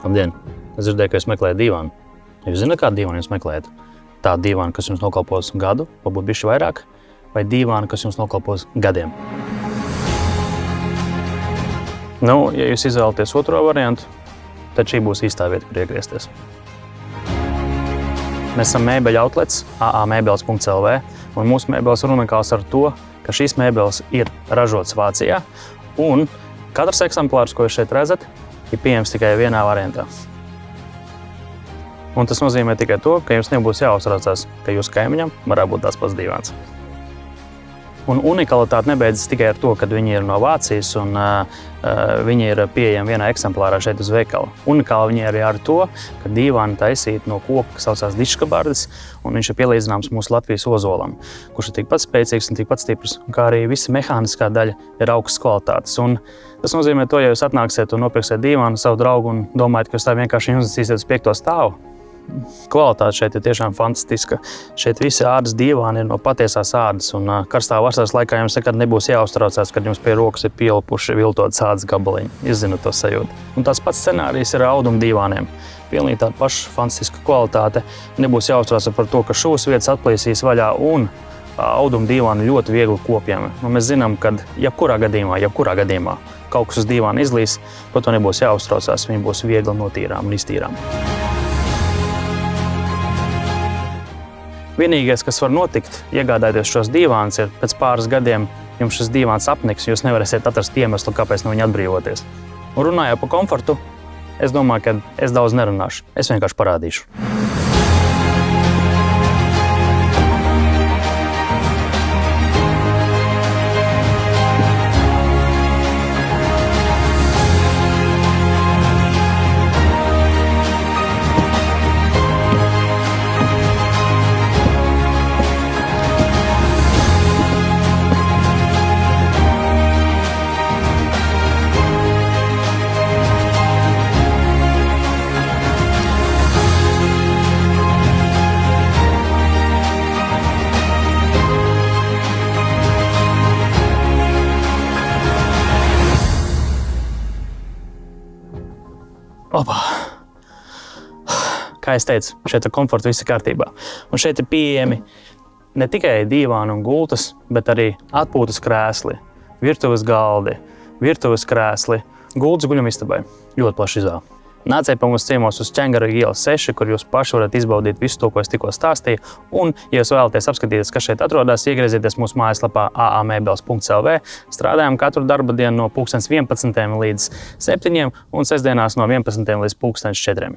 Labdien! Es dzirdēju, ka jūs meklējat dīvānu. Jūs zināt, kādu dīvānu jūs meklējat? Tādu dīvānu, kas jums nokalpos gadu, varbūt bišķi vairāk, vai dīvānu, kas jums nokalpos gadiem? Nu, ja jūs izvēlaties otro variantu, tad šī būs īstā vieta, kur iegriezties. Mēs esam mēbeļu outlets, aamēbeles.lv, un mūsu mēbeles ir unikāls ar to, ka šīs mēbeles ir ražotas Vācijā, un katrs eksemplārs, ko jūs šeit redzat, ir pieejams tikai vienā variantā. Un tas nozīmē tikai to, ka jums nebūs jāuztraucās, ka jūsu kaimiņam varētu būt tāds pats dīvāns. Un unikalitāte nebeidzas tikai ar to, ka viņi ir no Vācijas un viņi ir pieejami vienā eksemplārā šeit uz veikalu. Unikāli viņi arī ar to, ka dīvāni taisīt no koka, kas saucās diškabardis, un viņš ir pielīdzināms mūsu Latvijas ozolam, kurš ir tikpat spēcīgs un tikpat stiprs, kā arī visa mehāniskā daļa ir augstas kvalitātes. Un tas nozīmē to, ja jūs atnāksiet un nopirksiet dīvānu savu draugu un domājat, ka jūs tā vienkārši uznesīsiet uz 5. stāvu, kvalitāte šeit ir tiešām fantastiska. Šeit visi ādas dīvāni ir no patiesās ādas, un karstā vasaras laikā jums nekad nebūs jāuztraucās, kad jums pie rokas ir pielipuši viltotas ādas gabaliņi. Jūs zināt to sajūtu. Un tāds pats scenārijs ir ar audumu dīvāniem. Pilnīgi tāda paša fantastiska kvalitāte. Nebūs jāuztraucās par to, ka šūs vietas atplīsīs vaļā, un audumu dīvāni ļoti viegli kopjami. Un mēs zinām, ka jebkurā gadījumā kaut kas uz dīvāna izlīs, par to nebūs jāuztraucās, viņi būs viegli notīrām un iztīrām. Vienīgais, kas var notikt, iegādājoties šos dīvānus, ir pēc pāris gadiem jums šis dīvāns apniks, jūs nevarēsiet atrast iemeslu, kāpēc no viņa atbrīvoties. Un runājot par komfortu, es domāju, ka es daudz nerunāšu. Es vienkārši parādīšu. Opa! Kā es teicu, šeit ar komfortu viss ir kārtībā. Un šeit ir pieejami ne tikai dīvāni un gultas, bet arī atpūtas krēsli, virtuves galdi, virtuves krēsli, gultas guļamistabai. Ļoti plaša izvēle. Nāciet pie mums ciemos uz Čengaraga ielas 6, kur jūs paši varat izbaudīt visu to, ko es tikko stāstīju. Un, ja jūs vēlaties apskatīties, kas šeit atrodas, iegriezieties mūsu mājaslapā aamēbeles.lv. Strādājam katru darba dienu no 11. līdz 7. un sestdienās no 11. līdz 4.